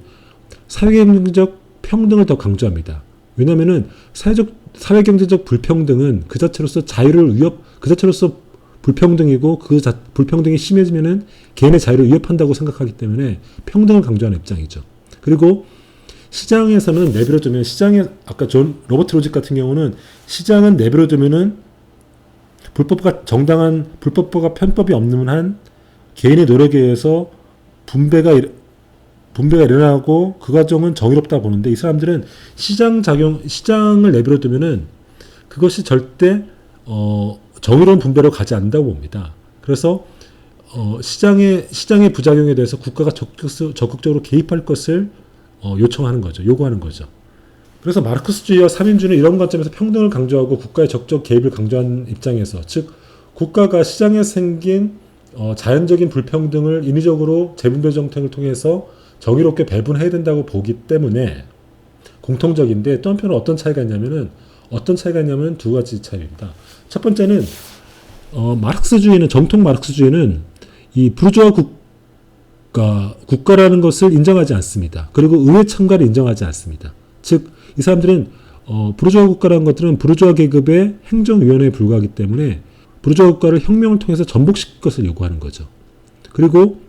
사회경제적 평등을 더 강조합니다. 왜냐하면 사회경제적 불평등은 그 자체로서 그 자체로서 불평등이고 불평등이 심해지면은 개인의 자유를 위협한다고 생각하기 때문에 평등을 강조하는 입장이죠. 그리고 시장에서는 내버려두면 아까 로버트 로직 같은 경우는 시장은 내버려두면은 정당한 불법과 편법이 없는 한 개인의 노력에 의해서 분배가 일어나고 그 과정은 정의롭다 보는데 이 사람들은 시장을 내버려두면은 그것이 절대 정의로운 분배로 가지 않는다고 봅니다. 그래서 시장의 부작용에 대해서 국가가 적극적으로 개입할 것을 요구하는 거죠. 그래서 마르크스주의와 삼인주의는 이런 관점에서 평등을 강조하고 국가의 적극적 개입을 강조하는 입장에서, 즉 국가가 시장에 생긴 자연적인 불평등을 인위적으로 재분배 정책을 통해서 정의롭게 배분해야 된다고 보기 때문에 공통적인데, 또 한편으로 어떤 차이가 있냐면 두 가지 차이입니다. 첫 번째는 정통 마르크스주의는 이 부르주아 국가라는 것을 인정하지 않습니다. 그리고 의회 참가를 인정하지 않습니다. 즉 이 사람들은 부르주아 국가라는 것들은 부르주아 계급의 행정위원회에 불과하기 때문에 부르주아 국가를 혁명을 통해서 전복시킬 것을 요구하는 거죠. 그리고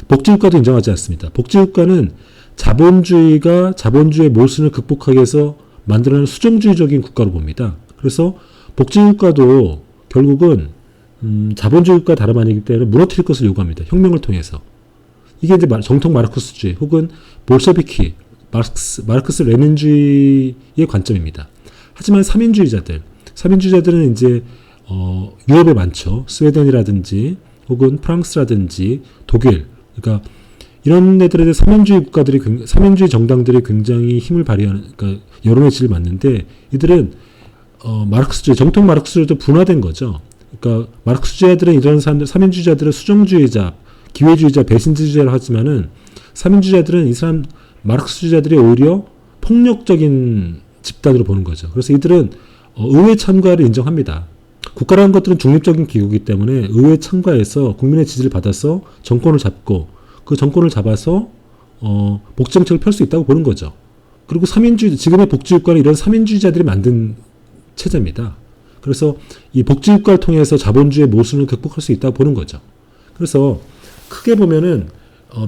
복지국가도 인정하지 않습니다. 복지국가는 자본주의의 모순을 극복하기 위해서 만들어낸 수정주의적인 국가로 봅니다. 그래서 복지국가도 결국은 자본주의 국가 다름 아니기 때문에 무너뜨릴 것을 요구합니다. 혁명을 통해서. 이게 이제 정통 마르크스주의 혹은 볼셰비키, 마르크스 레닌주의의 관점입니다. 하지만 삼인주의자들은 이제 유럽에 많죠. 스웨덴이라든지 혹은 프랑스라든지 독일, 그러니까 이런 애들에 대해 삼인주의 정당들이 굉장히 힘을 발휘하는, 그러니까 여론의 질을 맞는데 이들은 정통 마르크스주의도 분화된 거죠. 그러니까 마르크스주의자들은 이런 사람들, 삼인주의자들은 수정주의자, 기회주의자, 배신주의자라고 하지만은 삼인주의자들은 마르크스주의자들이 오히려 폭력적인 집단으로 보는 거죠. 그래서 이들은 의회 참가를 인정합니다. 국가라는 것들은 중립적인 기구이기 때문에 의회 참가해서 국민의 지지를 받아서 정권을 잡고 그 정권을 잡아서 복지정책을 펼 수 있다고 보는 거죠. 그리고 지금의 복지국가는 이런 삼인주의자들이 만든 체제입니다. 그래서 이 복지국가를 통해서 자본주의의 모순을 극복할 수 있다고 보는 거죠. 그래서 크게 보면은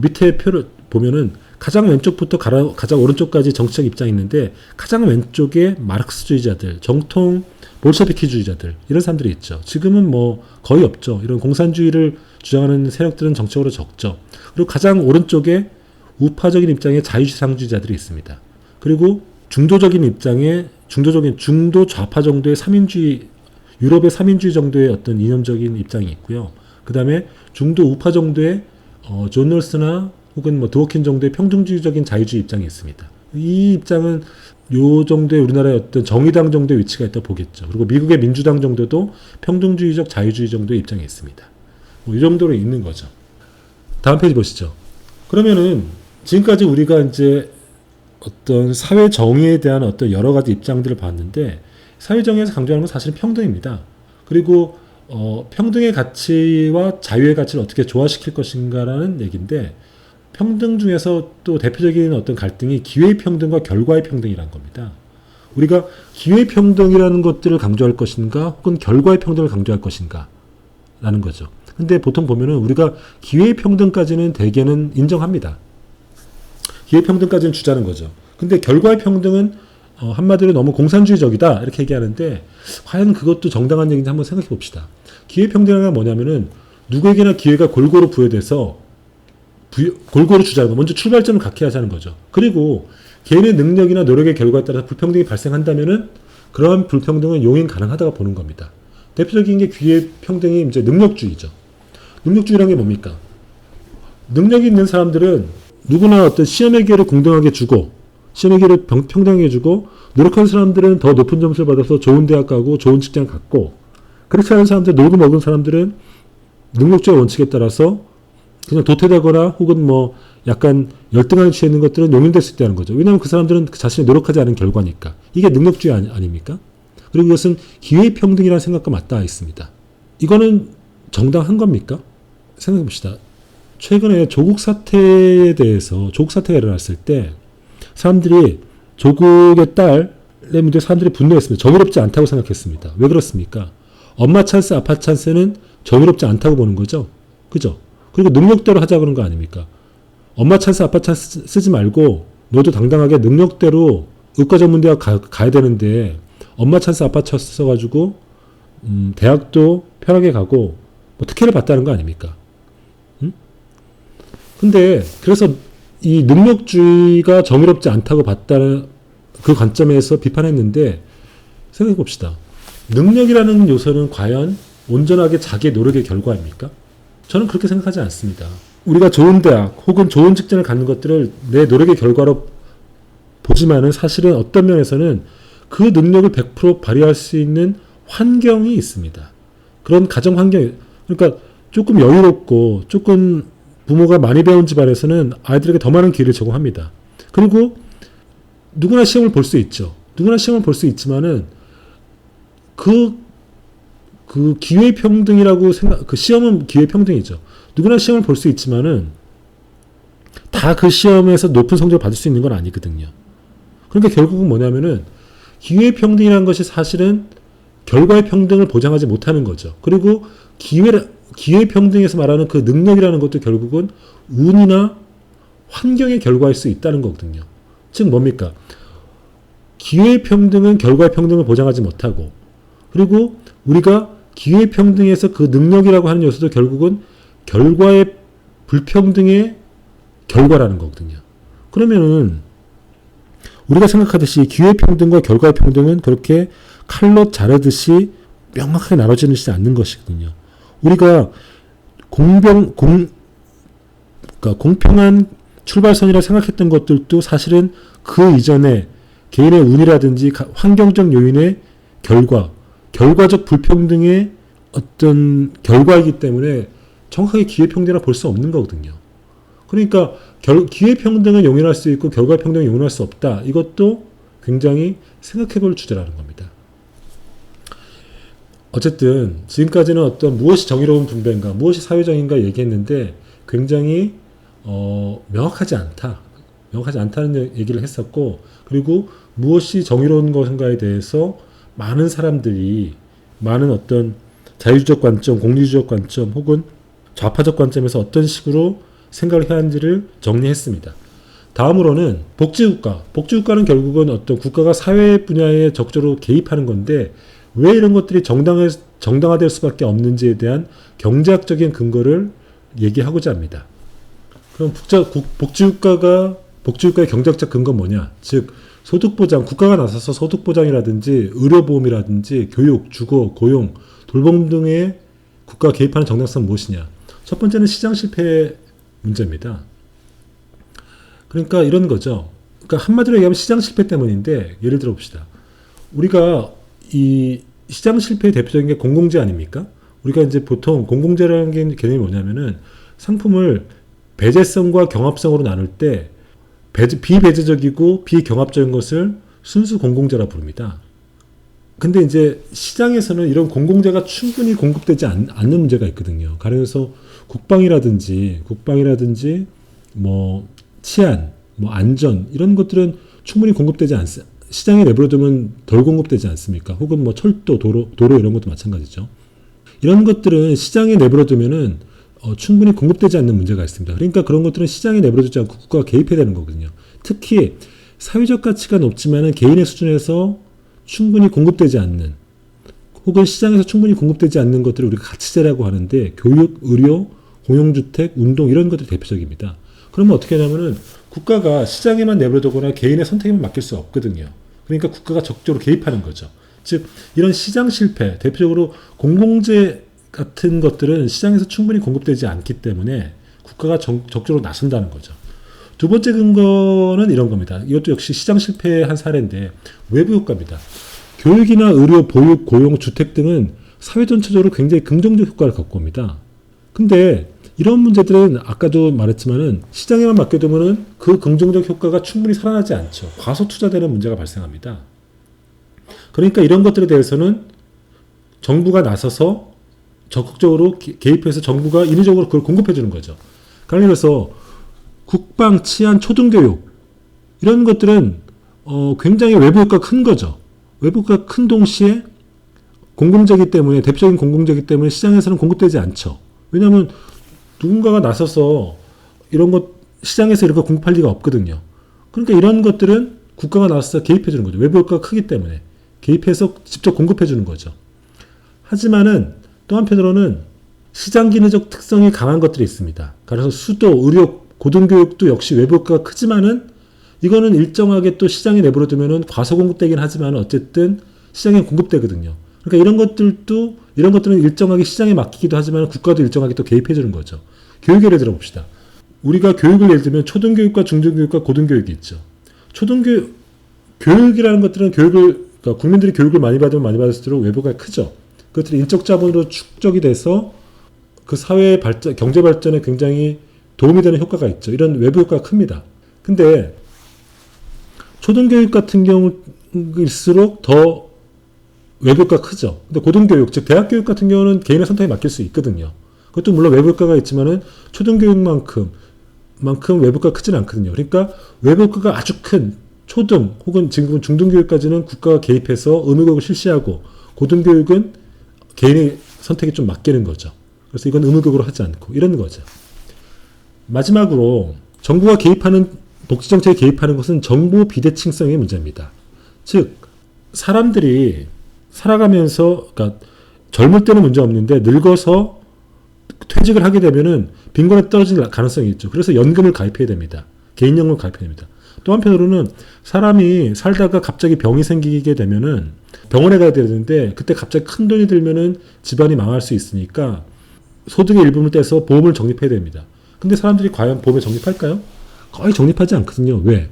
밑에 표를 보면은 가장 왼쪽부터 가장 오른쪽까지 정치적 입장이 있는데 가장 왼쪽에 마르크스주의자들, 정통 볼셰비키주의자들 이런 사람들이 있죠. 지금은 뭐 거의 없죠. 이런 공산주의를 주장하는 세력들은 정치적으로 적죠. 그리고 가장 오른쪽에 우파적인 입장의 자유지상주의자들이 있습니다. 그리고 중도 좌파 정도의 유럽의 삼인주의 정도의 어떤 이념적인 입장이 있고요. 그 다음에 중도 우파 정도의 존 롤스나 혹은 드워킨 정도의 평등주의적인 자유주의 입장이 있습니다. 이 입장은 요 정도의 우리나라의 어떤 정의당 정도의 위치가 있다고 보겠죠. 그리고 미국의 민주당 정도도 평등주의적 자유주의 정도의 입장이 있습니다. 이 정도로 있는 거죠. 다음 페이지 보시죠. 그러면은 지금까지 우리가 이제 어떤 사회 정의에 대한 어떤 여러 가지 입장들을 봤는데, 사회 정의에서 강조하는 건 사실은 평등입니다. 그리고 평등의 가치와 자유의 가치를 어떻게 조화시킬 것인가라는 얘기인데, 평등 중에서 또 대표적인 어떤 갈등이 기회의 평등과 결과의 평등이라는 겁니다. 우리가 기회의 평등이라는 것들을 강조할 것인가 혹은 결과의 평등을 강조할 것인가 라는 거죠. 근데 보통 보면은 우리가 기회의 평등까지는 대개는 인정합니다. 기회의 평등까지는 주자는 거죠. 근데 결과의 평등은 한마디로 너무 공산주의적이다 이렇게 얘기하는데, 과연 그것도 정당한 얘기인지 한번 생각해 봅시다. 기회의 평등은 뭐냐면은 누구에게나 기회가 골고루 부여돼서 골고루 주자는 거, 먼저 출발점을 갖게 하자는 거죠. 그리고 개인의 능력이나 노력의 결과에 따라서 불평등이 발생한다면은 그러한 불평등은 용인 가능하다고 보는 겁니다. 대표적인 게 기회 평등이 이제 능력주의죠. 능력주의라는 게 뭡니까? 능력이 있는 사람들은 누구나 어떤 시험의 기회를 공정하게 주고 시험의 기회를 평등하게 주고 노력한 사람들은 더 높은 점수를 받아서 좋은 대학 가고 좋은 직장 갖고 그렇지 않은 사람들, 놀고 먹은 사람들은 능력주의 원칙에 따라서 그냥 도태되거나 혹은 뭐 약간 열등감에 취해 있는 것들은 용인될 수 있다는 거죠. 왜냐하면 그 사람들은 자신이 노력하지 않은 결과니까. 이게 능력주의 아닙니까? 그리고 이것은 기회평등이라는 생각과 맞닿아 있습니다. 이거는 정당한 겁니까? 생각해 봅시다. 최근에 조국 사태에 대해서 조국 사태가 일어났을 때 사람들이 조국의 딸의 문제에 사람들이 분노했습니다. 정의롭지 않다고 생각했습니다. 왜 그렇습니까? 엄마 찬스, 아빠 찬스는 정의롭지 않다고 보는 거죠. 그죠? 그리고 능력대로 하자 그런 거 아닙니까? 엄마 찬스, 아빠 찬스 쓰지 말고 너도 당당하게 능력대로 의과전문대학 가야 되는데 엄마 찬스, 아빠 찬스 써가지고 대학도 편하게 가고 뭐 특혜를 받다는 거 아닙니까? 근데 그래서 이 능력주의가 정의롭지 않다고 봤다는 그 관점에서 비판했는데 생각해 봅시다. 능력이라는 요소는 과연 온전하게 자기의 노력의 결과입니까? 저는 그렇게 생각하지 않습니다. 우리가 좋은 대학 혹은 좋은 직장을 갖는 것들을 내 노력의 결과로 보지만은 사실은 어떤 면에서는 그 능력을 100% 발휘할 수 있는 환경이 있습니다. 그런 가정 환경이, 그러니까 조금 여유롭고 조금 부모가 많이 배운 집안에서는 아이들에게 더 많은 기회를 제공합니다. 그리고 누구나 시험을 볼 수 있죠. 누구나 시험을 볼 수 있지만은 그 기회 평등이라고 그 시험은 기회 평등이죠. 누구나 시험을 볼 수 있지만은 다 그 시험에서 높은 성적을 받을 수 있는 건 아니거든요. 그러니까 결국은 뭐냐면은 기회 평등이라는 것이 사실은 결과의 평등을 보장하지 못하는 거죠. 그리고 기회 평등에서 말하는 그 능력이라는 것도 결국은 운이나 환경의 결과일 수 있다는 거거든요. 즉 뭡니까? 기회 평등은 결과의 평등을 보장하지 못하고 그리고 우리가 기회 평등에서 그 능력이라고 하는 요소도 결국은 결과의 불평등의 결과라는 거거든요. 그러면은 우리가 생각하듯이 기회 평등과 결과의 평등은 그렇게 칼로 자르듯이 명확하게 나눠지지 않는 것이거든요. 우리가 공평한 출발선이라 생각했던 것들도 사실은 그 이전에 개인의 운이라든지 환경적 요인의 결과적 불평등의 어떤 결과이기 때문에 정확하게 기회평등이라 볼 수 없는 거거든요. 그러니까 기회평등은 용인할 수 있고 결과평등은 용인할 수 없다. 이것도 굉장히 생각해 볼 주제라는 겁니다. 어쨌든 지금까지는 어떤 무엇이 정의로운 분배인가, 무엇이 사회적인가 얘기했는데 굉장히 명확하지 않다는 얘기를 했었고 그리고 무엇이 정의로운 것인가에 대해서 많은 사람들이 많은 어떤 자유주의적 관점, 공리주의적 관점 혹은 좌파적 관점에서 어떤 식으로 생각을 해야 하는지를 정리했습니다. 다음으로는 복지국가. 복지국가는 결국은 어떤 국가가 사회 분야에 적극적으로 개입하는 건데 왜 이런 것들이 정당화될 수밖에 없는지에 대한 경제학적인 근거를 얘기하고자 합니다. 그럼 복지국가의 경제학적 근거는 뭐냐? 즉 소득보장, 국가가 나서서 소득보장이라든지 의료보험이라든지 교육, 주거, 고용, 돌봄 등의 국가가 개입하는 정당성은 무엇이냐? 첫 번째는 시장 실패의 문제입니다. 그러니까 이런 거죠. 그러니까 한마디로 얘기하면 시장 실패 때문인데 예를 들어 봅시다. 우리가 이 시장 실패의 대표적인 게 공공재 아닙니까? 우리가 이제 보통 공공재라는 게 개념이 뭐냐면은 상품을 배제성과 경합성으로 나눌 때 비배제적이고 비경합적인 것을 순수 공공재라 부릅니다. 근데 이제 시장에서는 이런 공공재가 충분히 공급되지 않는 문제가 있거든요. 가령해서 국방이라든지 뭐 치안, 뭐 안전 이런 것들은 충분히 공급되지 않습니다. 시장에 내버려두면 덜 공급되지 않습니까? 혹은 뭐 철도, 도로 이런 것도 마찬가지죠. 이런 것들은 시장에 내버려두면은 충분히 공급되지 않는 문제가 있습니다. 그러니까 그런 것들은 시장에 내버려두지 않고 국가가 개입해야 되는 거거든요. 특히 사회적 가치가 높지만은 개인의 수준에서 충분히 공급되지 않는 혹은 시장에서 충분히 공급되지 않는 것들을 우리가 가치재라고 하는데 교육, 의료, 공용주택, 운동 이런 것들이 대표적입니다. 그러면 어떻게 하냐면은 국가가 시장에만 내버려두거나 개인의 선택에만 맡길 수 없거든요. 그러니까 국가가 적극적으로 개입하는 거죠. 즉 이런 시장 실패, 대표적으로 공공재 같은 것들은 시장에서 충분히 공급되지 않기 때문에 국가가 적극적으로 나선다는 거죠. 두 번째 근거는 이런 겁니다. 이것도 역시 시장 실패의 한 사례인데 외부 효과입니다. 교육이나 의료, 보육, 고용, 주택 등은 사회 전체적으로 굉장히 긍정적 효과를 갖고 옵니다. 근데 이런 문제들은 아까도 말했지만은 시장에만 맡겨두면은 그 긍정적 효과가 충분히 살아나지 않죠. 과소 투자되는 문제가 발생합니다. 그러니까 이런 것들에 대해서는 정부가 나서서 적극적으로 개입해서 정부가 인위적으로 그걸 공급해 주는 거죠. 예를 들어서 국방, 치안, 초등교육 이런 것들은 굉장히 외부 효과가 큰 거죠. 외부 효과가 큰 동시에 공공재이기 때문에 대표적인 공공재이기 때문에 시장에서는 공급되지 않죠. 왜냐하면 누군가가 나서서 이런 것 시장에서 이런 거 공급할 리가 없거든요. 그러니까 이런 것들은 국가가 나서서 개입해 주는 거죠. 외부 효과가 크기 때문에 개입해서 직접 공급해 주는 거죠. 하지만은 또 한편으로는 시장 기능적 특성이 강한 것들이 있습니다. 그래서 수도, 의료, 고등교육도 역시 외부 효과가 크지만은 이거는 일정하게 또 시장에 내버려 두면은 과소 공급되긴 하지만 어쨌든 시장에 공급되거든요. 그러니까 이런 것들은 일정하게 시장에 맡기기도 하지만 국가도 일정하게 또 개입해 주는 거죠. 교육 예를 들어봅시다. 우리가 교육을 예를 들면 초등교육과 중등교육과 고등교육이 있죠. 교육이라는 것들은 그러니까 국민들이 교육을 많이 받으면 많이 받을수록 외부가 크죠. 그것들이 인적 자본으로 축적이 돼서 그 사회의 발전, 경제 발전에 굉장히 도움이 되는 효과가 있죠. 이런 외부 효과가 큽니다. 근데 초등교육 같은 경우일수록 더 외부 효과가 크죠. 근데 고등교육, 즉 대학교육 같은 경우는 개인의 선택에 맡길 수 있거든요. 그것도 물론 외부 효과가 있지만은 초등교육만큼 외부 효과가 크지는 않거든요. 그러니까 외부 효과가 아주 큰 초등 혹은 지금 중등교육까지는 국가가 개입해서 의무교육을 실시하고 고등교육은 개인의 선택에 좀 맡기는 거죠. 그래서 이건 의무교육으로 하지 않고 이런 거죠. 마지막으로 정부가 개입하는 복지정책에 개입하는 것은 정보 비대칭성의 문제입니다. 즉 사람들이 살아가면서 그러니까 젊을 때는 문제 없는데 늙어서 퇴직을 하게 되면은 빈곤에 떨어질 가능성이 있죠. 그래서 연금을 가입해야 됩니다. 개인연금을 가입해야 됩니다. 또 한편으로는 사람이 살다가 갑자기 병이 생기게 되면은 병원에 가야 되는데 그때 갑자기 큰 돈이 들면은 집안이 망할 수 있으니까 소득의 일부분을 떼서 보험을 적립해야 됩니다. 근데 사람들이 과연 보험에 적립할까요? 거의 적립하지 않거든요. 왜?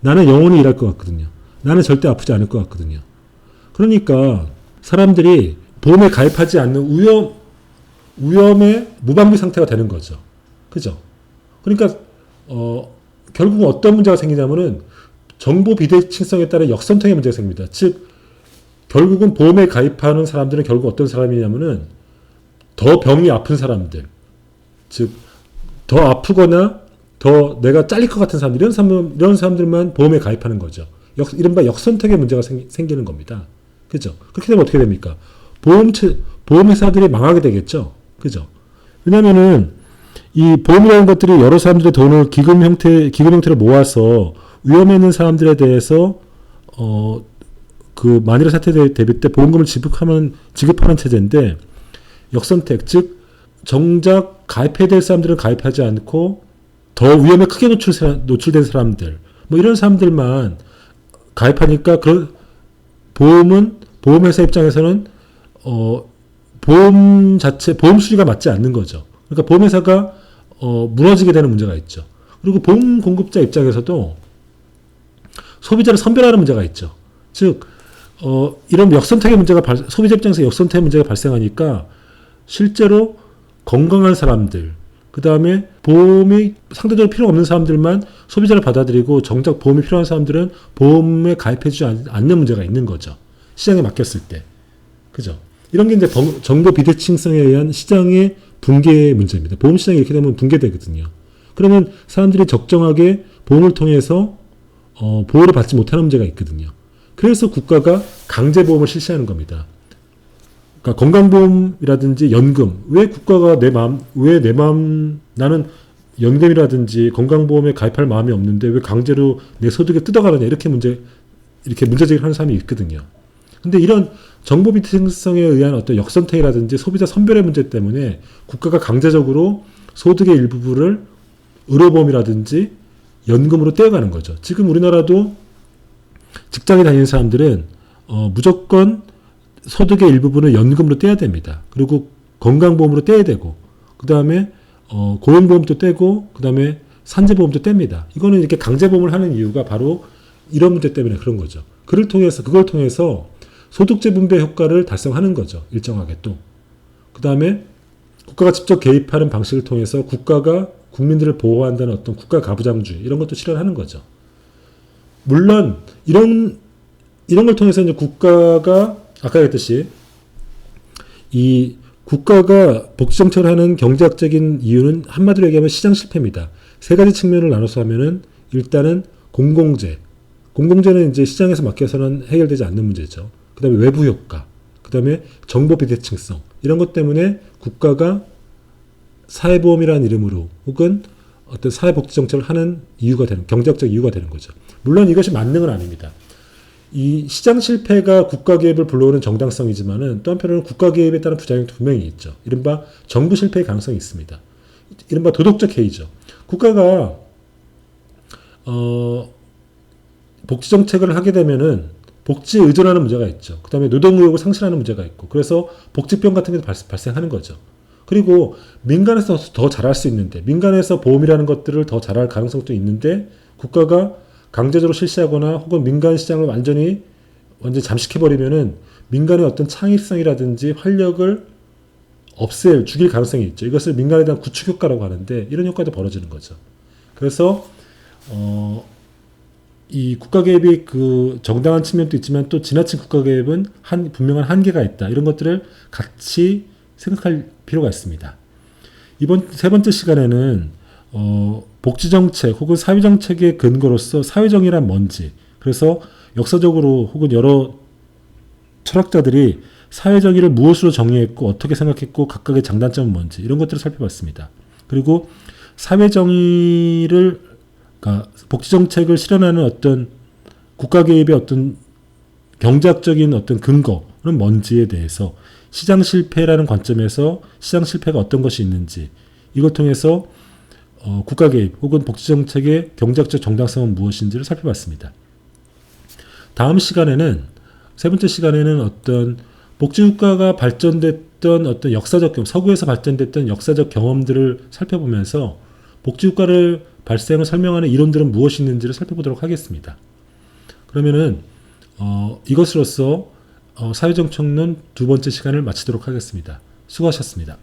나는 영원히 일할 것 같거든요. 나는 절대 아프지 않을 것 같거든요. 그러니까 사람들이 보험에 가입하지 않는 위험의 무방비 상태가 되는 거죠. 그죠? 그러니까 결국은 어떤 문제가 생기냐면은 정보 비대칭성에 따라 역선택의 문제가 생깁니다. 즉 결국은 보험에 가입하는 사람들은 결국 어떤 사람이냐면은 더 병이 아픈 사람들, 즉 더 아프거나 더 내가 잘릴 것 같은 사람들, 이런 사람들만 보험에 가입하는 거죠. 이른바 역선택의 문제가 생기는 겁니다. 그죠? 그렇게 되면 어떻게 됩니까? 보험회사들이 망하게 되겠죠. 그죠? 왜냐면은 이 보험이라는 것들이 여러 사람들의 돈을 기금 형태로 모아서 위험에 있는 사람들에 대해서 그 만일의 사태에 대비 때 보험금을 지급하는 체제인데 역선택, 즉 정작 가입해야 될 사람들은 가입하지 않고 더 위험에 크게 노출된 사람들, 뭐 이런 사람들만 가입하니까 그런 보험회사 입장에서는 보험 수리가 맞지 않는 거죠. 그러니까 보험회사가 무너지게 되는 문제가 있죠. 그리고 보험 공급자 입장에서도 소비자를 선별하는 문제가 있죠. 즉 이런 소비자 입장에서 역선택의 문제가 발생하니까 실제로 건강한 사람들, 그 다음에 보험이 상대적으로 필요 없는 사람들만 소비자를 받아들이고 정작 보험이 필요한 사람들은 보험에 가입해주지 않는 문제가 있는 거죠. 시장에 맡겼을 때. 그죠? 이런 게 이제 정보 비대칭성에 의한 시장의 붕괴의 문제입니다. 보험 시장이 이렇게 되면 붕괴되거든요. 그러면 사람들이 적정하게 보험을 통해서 보호를 받지 못하는 문제가 있거든요. 그래서 국가가 강제보험을 실시하는 겁니다. 그러니까 건강보험이라든지 연금, 왜 국가가 나는 연금이라든지 건강보험에 가입할 마음이 없는데 왜 강제로 내 소득에 뜯어가느냐, 이렇게 문제제기를 하는 사람이 있거든요. 근데 이런 정보 비대칭성에 의한 어떤 역선택이라든지 소비자 선별의 문제 때문에 국가가 강제적으로 소득의 일부분을 의료보험이라든지 연금으로 떼어가는 거죠. 지금 우리나라도 직장에 다니는 사람들은 무조건 소득의 일부분을 연금으로 떼야 됩니다. 그리고 건강보험으로 떼야 되고, 그 다음에 고용보험도 떼고, 그 다음에 산재보험도 뗍니다. 이거는 이렇게 강제보험을 하는 이유가 바로 이런 문제 때문에 그런 거죠. 그걸 통해서 소득재 분배 효과를 달성하는 거죠. 일정하게 또. 그 다음에 국가가 직접 개입하는 방식을 통해서 국가가 국민들을 보호한다는 어떤 국가 가부장주의 이런 것도 실현하는 거죠. 물론 이런 걸 통해서 이제 국가가 아까 했듯이 이 국가가 복지 정책을 하는 경제학적인 이유는 한마디로 얘기하면 시장 실패입니다. 세 가지 측면을 나눠서 하면은 일단은 공공재는 이제 시장에서 맡겨서는 해결되지 않는 문제죠. 그 다음에 외부 효과, 그 다음에 정보 비대칭성 이런 것 때문에 국가가 사회보험이라는 이름으로 혹은 어떤 사회복지 정책을 하는 이유가 되는 경제학적 이유가 되는 거죠. 물론 이것이 만능은 아닙니다. 이 시장 실패가 국가 개입을 불러오는 정당성이지만은 또 한편으로는 국가 개입에 따른 부작용도 분명히 있죠. 이른바 정부 실패의 가능성이 있습니다. 이른바 도덕적 해이죠. 국가가 복지 정책을 하게 되면은 복지에 의존하는 문제가 있죠. 그 다음에 노동 의욕을 상실하는 문제가 있고, 그래서 복지병 같은 게 발생하는 거죠. 그리고 민간에서 더 잘할 수 있는데, 민간에서 보험이라는 것들을 더 잘할 가능성도 있는데, 국가가 강제적으로 실시하거나 혹은 민간 시장을 완전히 잠식해버리면은 민간의 어떤 창의성이라든지 활력을 죽일 가능성이 있죠. 이것을 민간에 대한 구축 효과라고 하는데, 이런 효과도 벌어지는 거죠. 그래서 이 국가 개입이 그 정당한 측면도 있지만 또 지나친 국가 개입은 분명한 한계가 있다. 이런 것들을 같이 생각할 필요가 있습니다. 이번 세 번째 시간에는 복지정책 혹은 사회정책의 근거로서 사회정의란 뭔지, 그래서 역사적으로 혹은 여러 철학자들이 사회정의를 무엇으로 정의했고 어떻게 생각했고 각각의 장단점은 뭔지 이런 것들을 살펴봤습니다. 그리고 사회정의를 그러니까 복지정책을 실현하는 어떤 국가 개입의 어떤 경제학적인 어떤 근거는 뭔지에 대해서 시장 실패라는 관점에서 시장 실패가 어떤 것이 있는지 이걸 통해서 국가 개입 혹은 복지정책의 경제학적 정당성은 무엇인지를 살펴봤습니다. 다음 시간에는 세 번째 시간에는 어떤 복지국가가 발전됐던 어떤 역사적 경험, 서구에서 발전됐던 역사적 경험들을 살펴보면서 복지국가를 발생을 설명하는 이론들은 무엇이 있는지를 살펴보도록 하겠습니다. 그러면은 이것으로서 사회정책론 두 번째 시간을 마치도록 하겠습니다. 수고하셨습니다.